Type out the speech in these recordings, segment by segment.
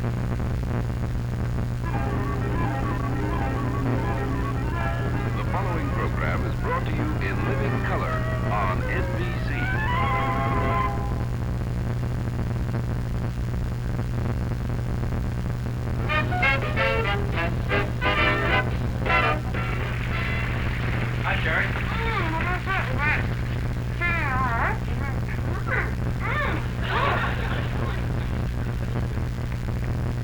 The following program is brought to you in living color on NBC. Hi, Jerry.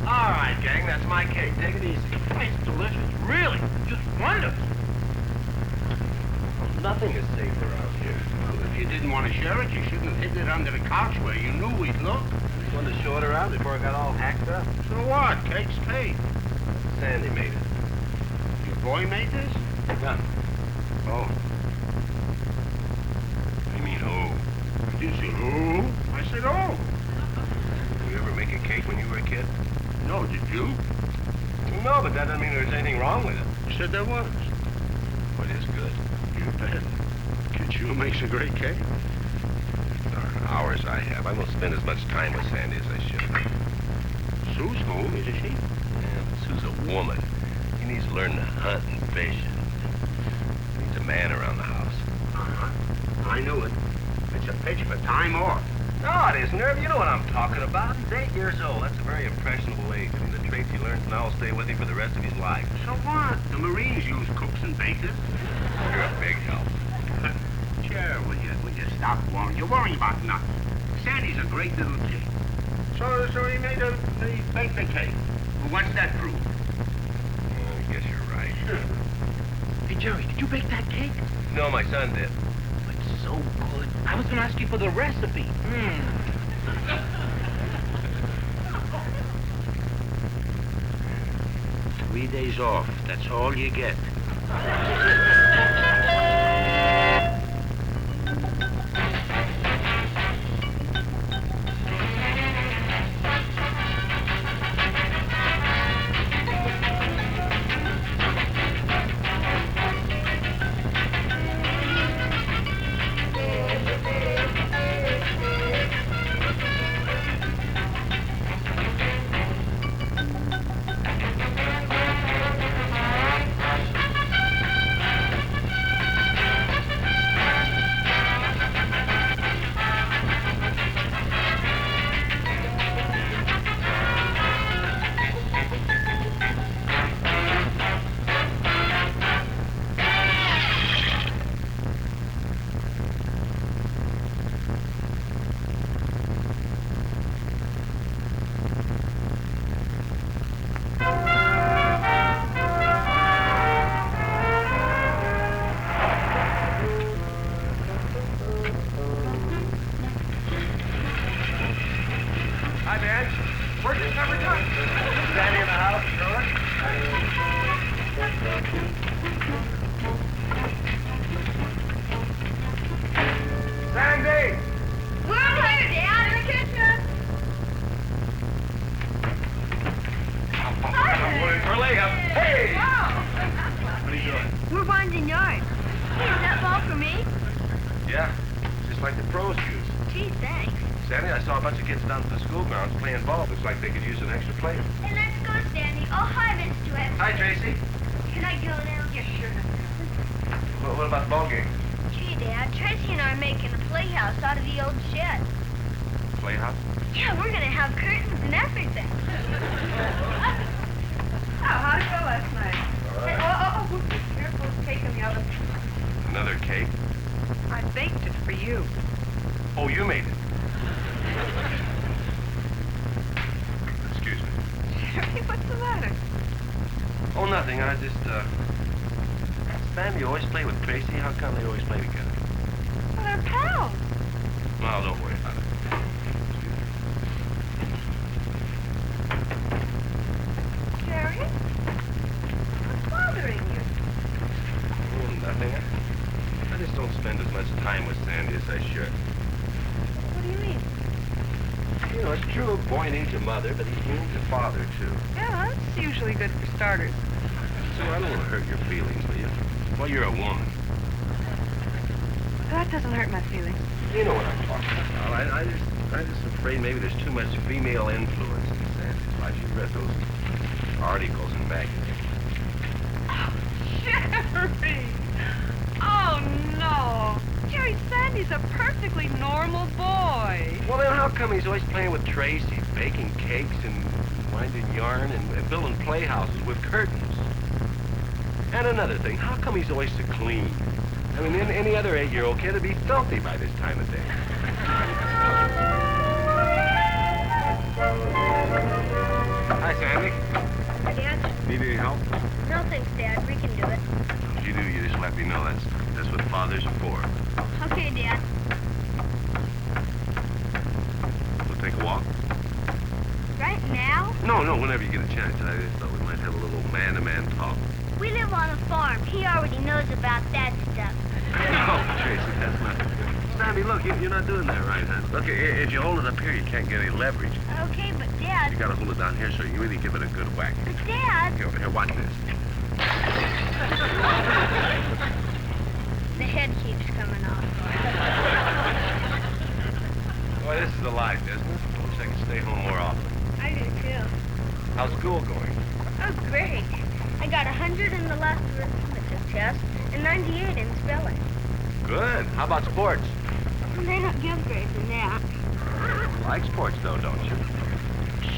All right, gang, that's my cake. Take it easy. It's delicious. Really, just wonderful. Nothing is safe around here. Well, if you didn't want to share it, you shouldn't have hidden it under the couch where you knew we'd look. Just wanted to show it around before I got all hacked up. So what? Cake's paid. Sandy made it. Your boy made this? Yeah. Oh. You mean who? You said who? I said oh. You ever make a cake when you were a kid? No, did you? No, but that doesn't mean there's anything wrong with it. You said there was. What is good? You bet. Kid sure makes a great cake. Darn hours I have. I don't spend as much time with Sandy as I should. Sue's home, isn't she? Yeah, but Sue's a woman. She needs to learn to hunt and fish. And needs a man around the house. Uh-huh. I knew it. It's a pitch for time off. No, it isn't, Irv. You know what I'm talking about. He's 8 years old. That's a very impressionable age. I mean, the traits he learns now will stay with him for the rest of his life. So what? The Marines use cooks and bakers. You're a big help. Sure, will you stop worrying? You're worrying about nothing. Sandy's a great little kid. So he made he baked the cake. Well, what's that prove? I guess you're right. Hey, Jerry, did you bake that cake? No, my son did. It's so good. I was going to ask you for the recipe. 3 days off. That's all you get. Hi, Tracy. Can I go now? Yeah, sure. What about the ball game? Gee, Dad, Tracy and I are making a playhouse out of the old shed. Playhouse? Yeah, we're gonna have curtains and everything. How'd it go last night? All right. Oh, careful, cake in the oven. Another cake? I baked it for you. Oh, you made it. Excuse me. Jerry, what's the matter? Oh, nothing. I just, Sandy always play with Tracy. How come they always play together? Well, they're pals. Well, don't worry about it. Jerry? What's bothering you? Oh, nothing. I just don't spend as much time with Sandy as I should. What do you mean? You know, it's true a boy needs a mother, but he needs a father, too. Yeah, that's usually good for starters. So I don't want to hurt your feelings, will you? Well, you're a woman. That doesn't hurt my feelings. You know what I'm talking about. I'm just afraid maybe there's too much female influence in Sandy's life. She's those articles in magazines. Jerry! Oh, no. Jerry, Sandy's a perfectly normal boy. Well, then how come he's always playing with Tracy, baking cakes and winding yarn and building playhouses with curtains? And another thing, how come he's always so clean? I mean, any other 8-year-old kid would be filthy by this time of day. Hi, Sandy. Dad? Need any help? No thanks, Dad. We can do it. If you do, you just let me know. That's what fathers are for. Okay, Dad. We'll take a walk. Right now? No, whenever you get a chance. I just thought we might have a little man-to-man talk. We live on a farm. He already knows about that stuff. Oh, Tracy, that's not good. Sandy, look, you're not doing that right, huh? Look, if you hold it up here, you can't get any leverage. Okay, but Dad... You gotta hold it down here so you really give it a good whack. But Dad... Here, watch this. The head keeps coming off. Boy, this is a life, isn't it? I wish I could stay home more often. I do, too. How's school going? Oh, great. I got 100 in the last arithmetic test and 98 in spelling. Good. How about sports? They don't give grades in that. You like sports, though, don't you?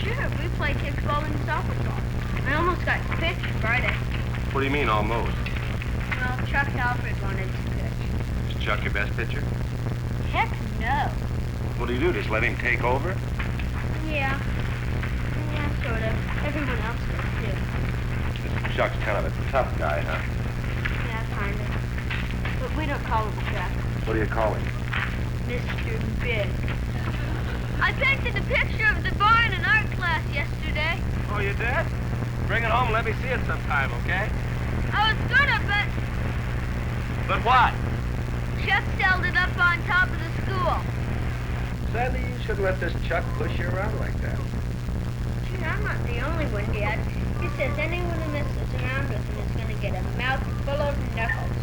Sure, we play kickball and softball. I almost got pitched Friday. What do you mean, almost? Well, Chuck Alfred wanted to pitch. Is Chuck your best pitcher? Heck no. What do you do, just let him take over? Yeah. Yeah, sort of. Everyone else does, too. Chuck's kind of a tough guy, huh? Yeah, kind of. But we don't call him Chuck. What do you call him? Mr. Big. I painted a picture of the barn in art class yesterday. Oh, you did? Bring it home and let me see it sometime, okay? I was gonna, but But what? Chuck held it up on top of the school. Sandy, you shouldn't let this Chuck push you around like that. Gee, I'm not the only one, Dad. He says anyone who messes around with him is gonna get a mouth full of knuckles.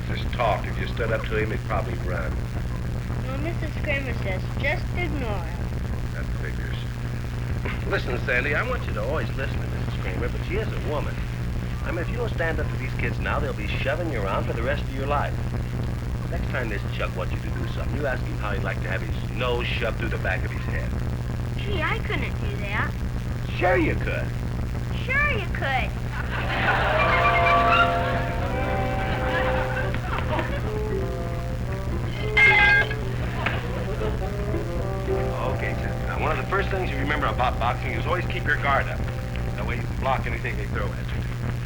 That's just talk. If you stood up to him, he'd probably run. Well, Mrs. Kramer says just ignore him. That figures. Listen, Sandy, I want you to always listen to Mrs. Kramer, but she is a woman. I mean, if you don't stand up to these kids now, they'll be shoving you around for the rest of your life. Next time this Chuck wants you to do something, you ask him how he'd like to have his nose shoved through the back of his head. Gee, I couldn't do that. Sure you could. Sure you could. Okay, Sandy. Now, one of the first things you remember about boxing is always keep your guard up. That way you can block anything they throw at you.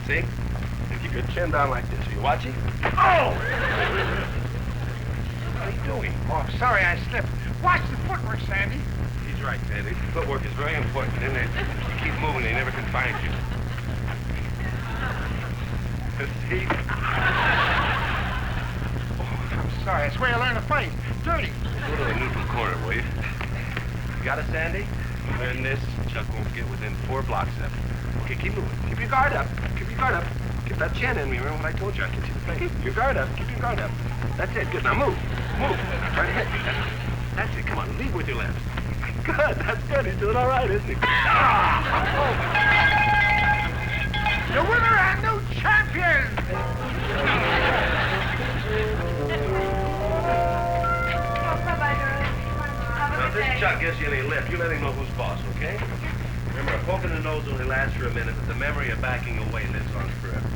See? And keep your chin down like this. Are you watching? Oh! What are you doing? Oh, sorry, I slipped. Watch the footwork, Sandy. He's right, Sandy. Footwork is very important, isn't it? You keep moving, they never can find you. See? Oh, I'm sorry. That's where I learned to fight. Dirty. Go to the neutral corner, will you? You got it, Sandy? Learn this, Chuck won't get within 4 blocks of it. Okay, keep moving. Keep your guard up. Keep your guard up. Keep that chin in me. Remember what I told you? I can see the face. Keep your guard up. Keep your guard up. That's it. Good. Now move. Move. Try to hit me. That's it. Come on. Lead with your left. Good. That's good. He's doing all right, isn't he? The winner and new champion. Now, if this Chuck gives you any lift, you let him know who's boss, okay? Remember, a poke in the nose only lasts for a minute, but the memory of backing away lives on forever.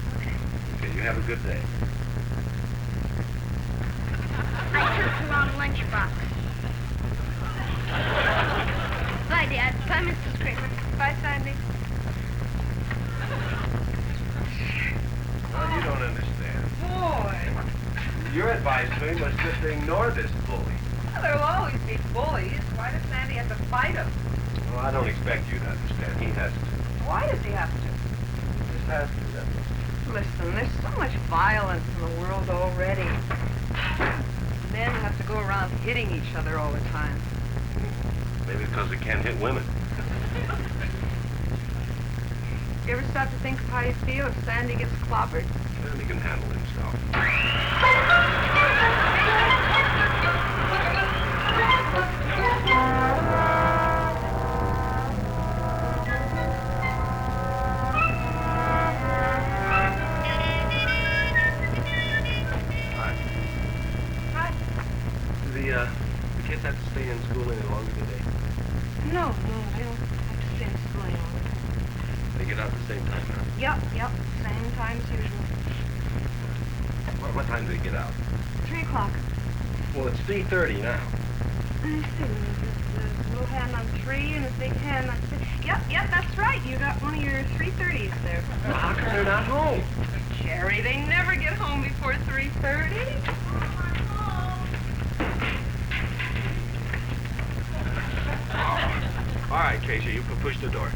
Okay, you have a good day. I took the wrong lunchbox. Bye, Dad. Bye, Mrs. Kramer. Bye, Sandy. Well, you don't understand. Boy. Your advice to him was just to ignore this bully. Well, there'll always be bullies. Why does Sandy have to fight him? Well, I don't expect you to understand. He has to. Why does he have to? He just has to. That's all. Listen, there's so much violence in the world already. Men have to go around hitting each other all the time. Maybe because they can't hit women. You ever stop to think of how you feel if Sandy gets clobbered? Then he can handle himself. they don't have to send display on it. They get out at the same time, huh? Yep. Same time as usual. What time do they get out? 3 o'clock. Well, it's 3:30 now. Let me see. There's a little hand on 3 and a big hand on 6. Yep, that's right. You got one of your 3:30s there. Well, how come they're not home? Jerry, they never get home before 3:30. All right, Casey, you can push the door.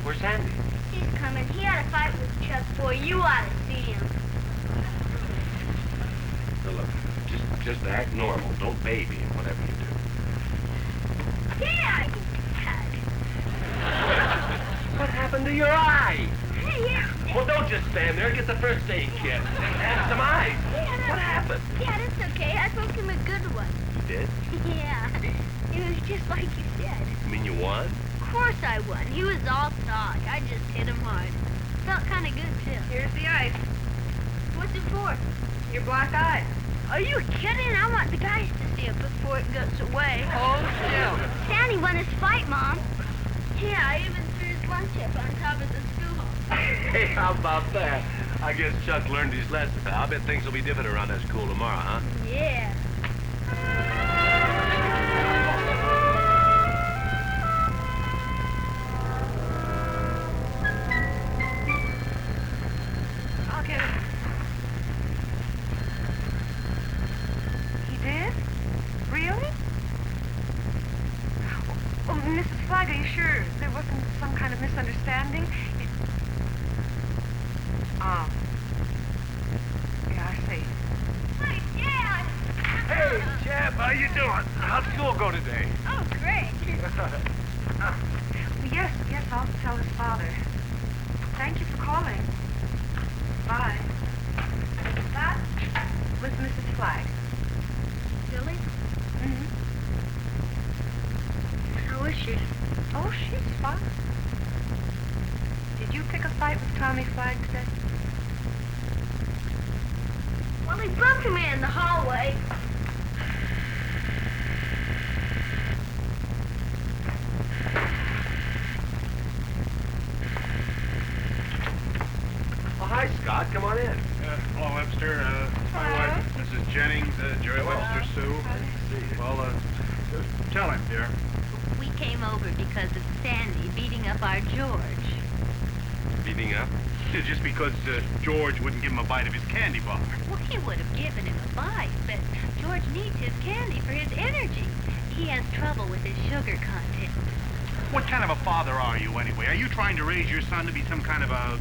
Where's Sandy? He's coming. He had a fight with Chuck. Boy, you ought to see him. Now, look, just act normal. Don't baby him, whatever you do. Yeah, What happened to your eye? Hey, Well, don't just stand there. Get the first aid kit. And some eyes. What happened? Yeah, that's okay. I broke him a good one. You did? Yeah. It was just like you said. You mean you won? Of course I won. He was all talk. I just hit him hard. Felt kind of good, too. Here's the ice. What's it for? Your black eye. Are you kidding? I want the guys to see it before it goes away. Hold still. Sandy won his fight, Mom. Yeah, I even threw his lunch up on top of the schoolhouse. Hey, how about that? I guess Chuck learned his lesson. I bet things will be different around that school tomorrow, huh? Yeah. I'll get it. He did? Really? Oh, Mrs. Flagg, are you sure there wasn't some kind of misunderstanding? Yeah, I see. Hi, Dad. Hey, Jeff, how you doing? How'd school go today? Oh, great. Yes, I'll tell his father. Thank you for calling. Bye. That was Mrs. Flagg. Billy? Mm-hmm. How is she? Oh, she's fine. Did you pick a fight with Tommy Flagg today? Well, he bumped me in the hallway. Well, hi, Scott. Come on in. Hello, Webster. My wife, Mrs. Jennings, Jerry Webster, Sue. Well, tell him, dear. We came over because of Sandy beating up our George. Beating up? Just because George wouldn't give him a bite of his candy bar. Well, he would have given him a bite, but George needs his candy for his energy. He has trouble with his sugar content. What kind of a father are you, anyway? Are you trying to raise your son to be some kind of a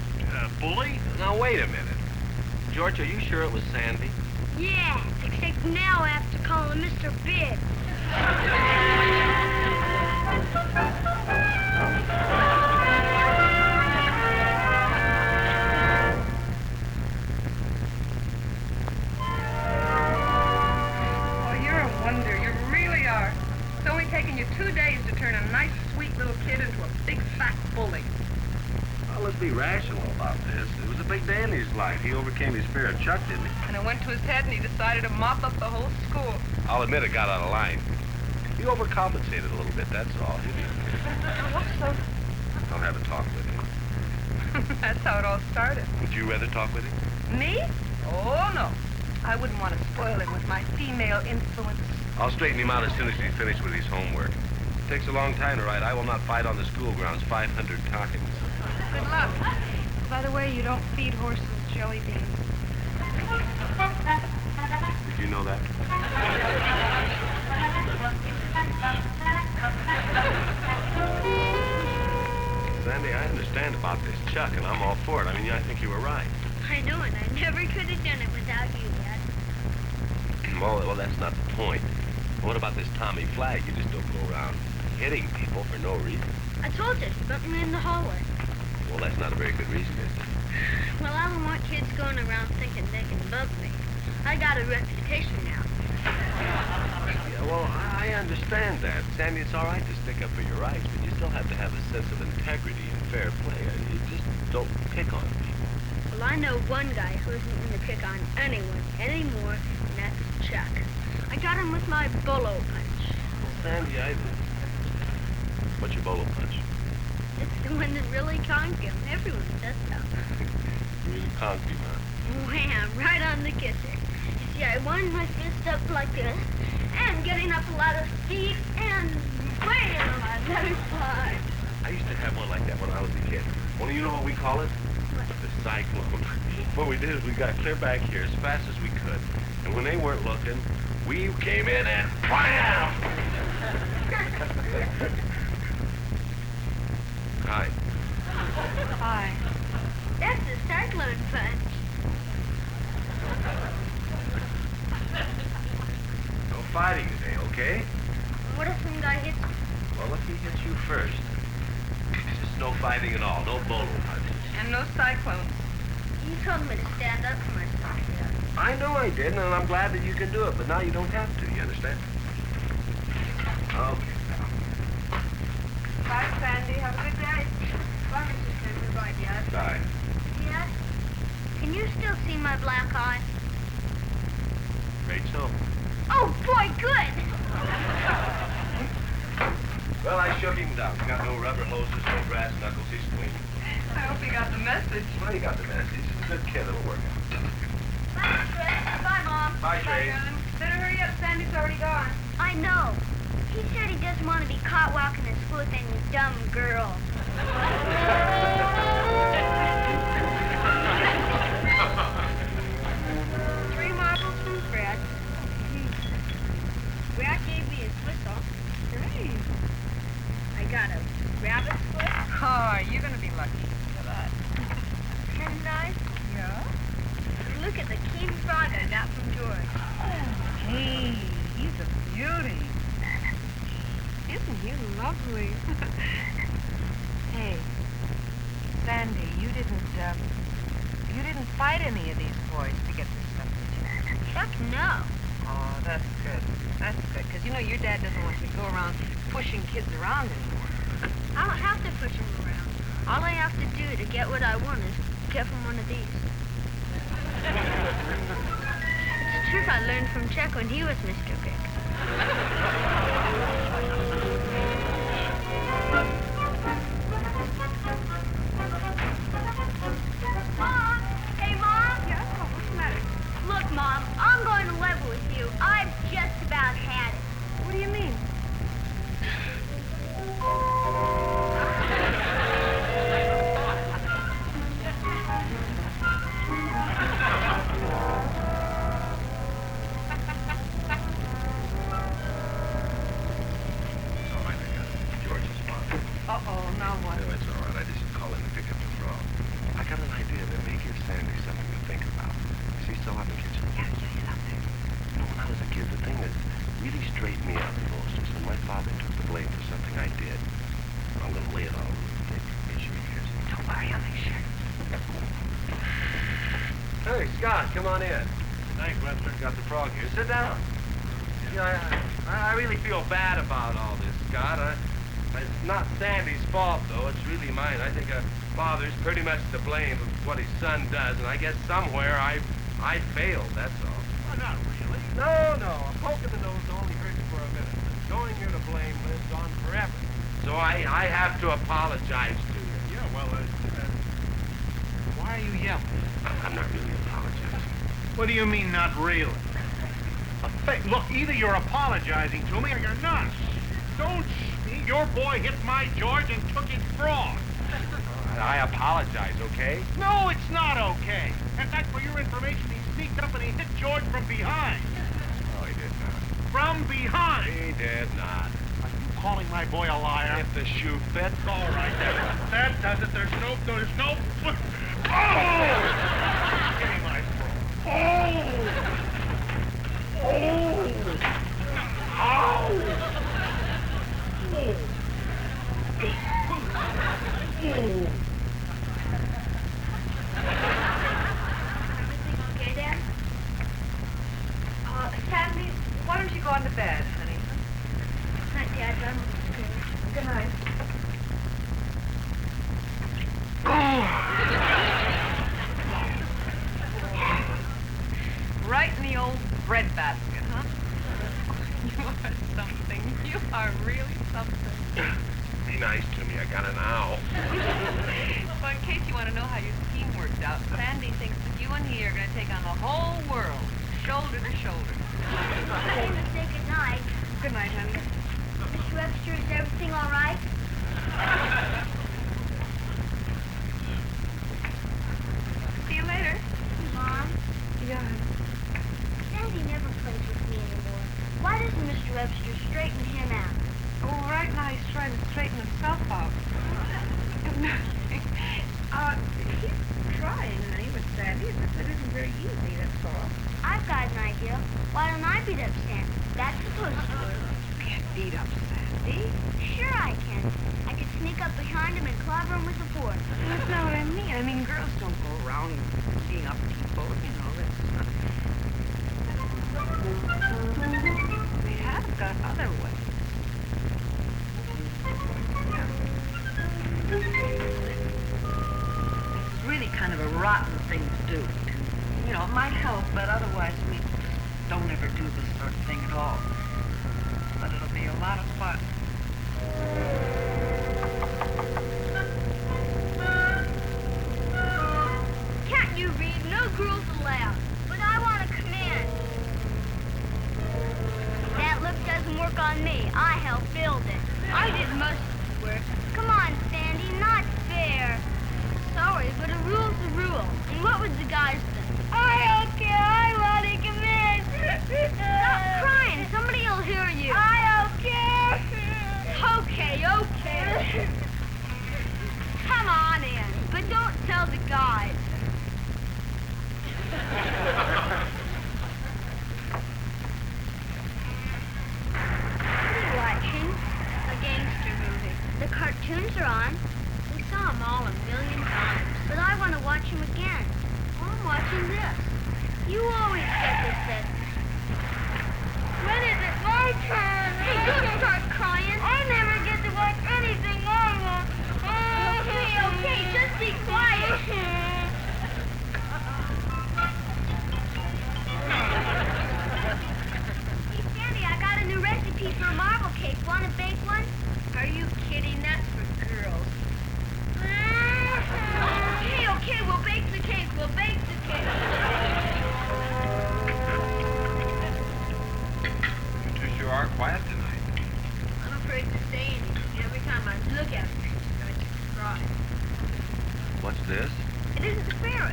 bully? Now, wait a minute. George, are you sure it was Sandy? Yeah, except now I have to call him Mr. Big. Oh, you're a wonder. You really are. It's only taken you 2 days to turn a nice, sweet little kid into a big, fat bully. Well, let's be rational about this. It was a big day in his life. He overcame his fear of Chuck, didn't he? And it went to his head, and he decided to mop up the whole school. I'll admit it got out of line. He overcompensated a little bit, that's all. I hope so. I'll have a talk with him. That's how it all started. Would you rather talk with him? Me? Oh, no. I wouldn't want to spoil him with my female influence. I'll straighten him out as soon as he's finished with his homework. It takes a long time to write. I will not fight on the school grounds 500 times. Good luck. By the way, you don't feed horses jelly beans. Did you know that? Sandy, I understand about this Chuck, and I'm all for it. I mean, I think you were right. I know it. I never could have done it without you, Dad. Well, that's not the point. What about this Tommy Flagg? You just don't go around hitting people for no reason. I told you, he bumped me in the hallway. Well, that's not a very good reason, is it? Well, I don't want kids going around thinking they can bump me. I got a reputation now. Yeah, well, I understand that. Sandy, it's all right to stick up for your rights, but you still have to have a sense of integrity and fair play. You just don't pick on people. Well, I know one guy who isn't going to pick on anyone anymore, and that's Chuck. I got him with my bolo punch. Sandy either. What's your bolo punch? It's the one that really conked him. Everyone says so. Really conked him, huh? Wham! Right on the kisser. You see, I wind my fist up like this, and getting up a lot of speed, and wham! Another slide. I used to have one like that when I was a kid. Only you know what we call it? The cyclone. What we did is we got clear back here as fast as we could. And when they weren't looking, we came in and wham! Hi. Hi. That's the cyclone punch. No fighting today, okay? What if some guy hits me? Well, if he hits you first. Just no fighting at all. No bolo punches. And no cyclones. You told me to stand up for myself, Dad. I know I did, and I'm glad that you can do it, but now you don't have to, you understand? Okay. Bye, Sandy. Have a good day. Bye, Mr. Spencer. Bye, Dad. Bye. Dad, can you still see my black eye? Great so. Oh, boy, good! Well, I shook him down. He's got no rubber hoses, no brass knuckles. He's clean. I hope you got the message. Well, you got the message. He's a good kid. It'll work out. Bye, Fred. Bye, Mom. Bye, Tracy. Better hurry up. Sandy's already gone. I know. He said he doesn't want to be caught walking his foot with any dumb girl. Three marbles from Fred. Brad gave me his whistle. Great. I got a rabbit foot, Oh, you're going to be lucky for that. penknife, Yeah? and look at the keen frog I got from George. Hey, he's a beauty. Isn't he lovely? Hey, Sandy, you didn't fight any of these boys to get this stuff, did you? Heck no. Oh, that's good. That's good, because you know your dad doesn't want you to go around pushing kids around anymore. I don't have to push him around. All I have to do to get what I want is get from one of these. It's a trick I learned from Chuck when he was Mr. Big. Mom! Hey, Mom! Yeah, what's the matter? Look, Mom, I'm going to level with you. I've just about had it. What do you mean? It's all right, I got it. George's mom. Uh-oh, now what? No, it's all right. I just called in to pick up the frog. I got an idea that may give Sandy something to think about. Is he still out in the kitchen? Yeah, he's out there. You know, when I was a kid, the thing that really straightened me out the most was when my father took the blame for something I did. I'm going to lay it all over the table. Make sure he hears it. Don't worry, I'll make sure. Hey, Scott, come on in. Thanks, Webster. Got the frog here. Sit down. Yeah, I really feel bad about all this, Scott. It's not Sandy's fault, though. It's really mine. I think a father's pretty much to blame for what his son does, and I guess somewhere I failed, that's all. Well, not really. No. A poke in the nose only hurts for a minute. Going here to blame lives on forever. So I have to apologize to you. Yeah, well, why are you yelling? I'm not really apologizing. What do you mean, not really? Hey, look, either you're apologizing to me or you're not. Don't your boy hit my George and took his frog. I apologize, okay? No, it's not okay. In fact, for your information, he sneaked up and he hit George from behind. Oh, he did not. From behind. He did not. Are you calling my boy a liar? If the shoe fits. All right, that does it. There's no. Oh! Give me my phone. Oh! Everything okay, Dad? Sandy, why don't you go on to bed, honey? Night, Dad. I'm scared. Good night. Right in the old bread basket, huh? are really something. Be nice to me. I got an owl. Well, in case you want to know how your scheme worked out, Sandy thinks that you and he are going to take on the whole world, shoulder to shoulder. I came to say good night. Good night, honey. Mr. Webster, is everything all right? See you later. Mom, Yeah. Sandy never plays with me anymore. Why doesn't Mr. Webster straighten him out? Oh, right now he's trying to straighten himself out. He's trying, honey, with Sandy. It isn't very easy, that's all. I've got an idea. Why don't I beat up Sandy? That's supposed to work. You can't beat up Sandy. Sure I can. I could sneak up behind him and clobber him with a fork. That's not what I mean. I mean, girls don't go around beating up people, you know. That's not... They have got other ways. It's really kind of a rotten thing to do. And, you know, it might help, but otherwise we don't ever do this sort of thing at all. But it'll be a lot of fun. Can't you read? No girls allowed. But I want to come in. That look doesn't work on me. I helped build it. I did most of the work. Come on, Sandy, not fair. Sorry, but a rule's a rule. And what would the guys think? I don't care. I want to come in. Stop crying. Somebody will hear you. I don't care. Okay. Come on in. But don't tell the guys. What are you watching? A gangster movie. The cartoons are on. We saw them all a million times. But I want to watch them again. Well, I'm watching this. You always get this. When is it my turn? Don't start crying. I never get to watch anything I want. Okay, just be quiet. Hey, Sandy, I got a new recipe for a marble cake. Want to bake one? Are you kidding? That's for girls. Okay, we'll bake the cake. You two sure are quiet tonight. I'm afraid to say anything. Every time I look at her, she starts to cry. What's this? It isn't fair. I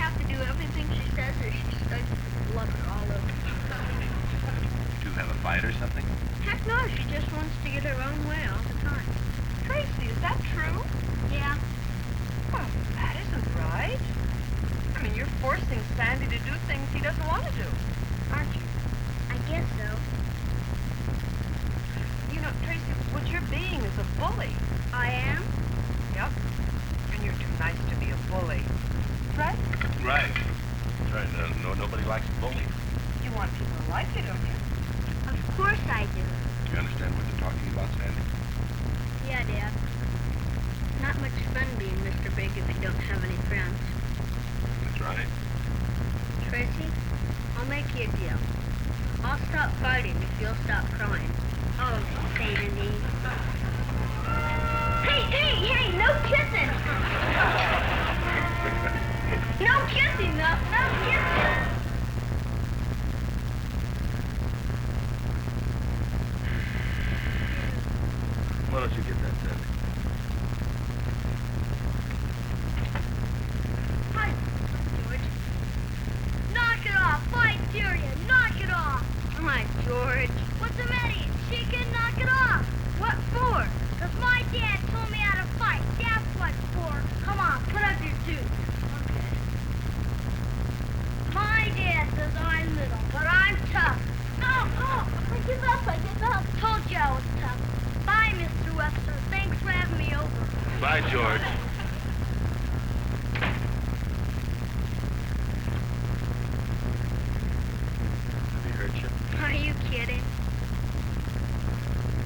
have to do everything she says or she starts to bluster all over. You two have a fight or something? Heck no, she just wants to get her own way all the time. Tracy, is that true? Yeah. Well, that isn't right. I mean, you're forcing Sandy to do things he doesn't want to do, aren't you? I guess so. You know, Tracy, what you're being is a bully. I am? Yep. And you're too nice to be a bully. Right? Right. That's right. Nobody likes a bully. You want people to like you, don't you? Of course I do. Do you understand what they're talking about, Sandy? Yeah, Dad. Not much fun being Mr. Big if you don't have any friends. That's right. Tracy, I'll make you a deal. I'll stop fighting if you'll stop crying. Oh, Sandy. Hey, no kissing! No kissing, no kissing! Why don't you get that, Sandy? Hi, George. Knock it off! I dare you! Knock it off! Hi, George. What's the matter? She can knock it off. What for? Because my dad told me how to fight. That's what for. Come on, put up your suit. Okay. My dad says I'm little, but I'm tough. Oh, I give up. Told you I was tough. Bye, Mr. Webster. Thanks for having me over. Bye, George. Have he hurt you? Are you kidding?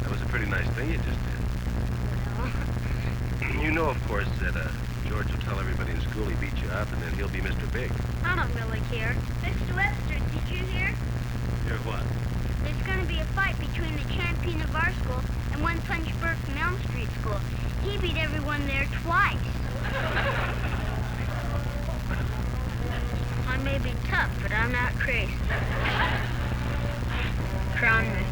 That was a pretty nice thing you just did. Well, You know, of course, that George will tell everybody in school he beat you up, and then he'll be Mr. Big. I don't really care. Mr. Webster, did you hear? Hear what? There's going to be a fight between the champion of our school and one Punch Burke from Elm Street School. He beat everyone there twice. I may be tough, but I'm not Tracy. Promise.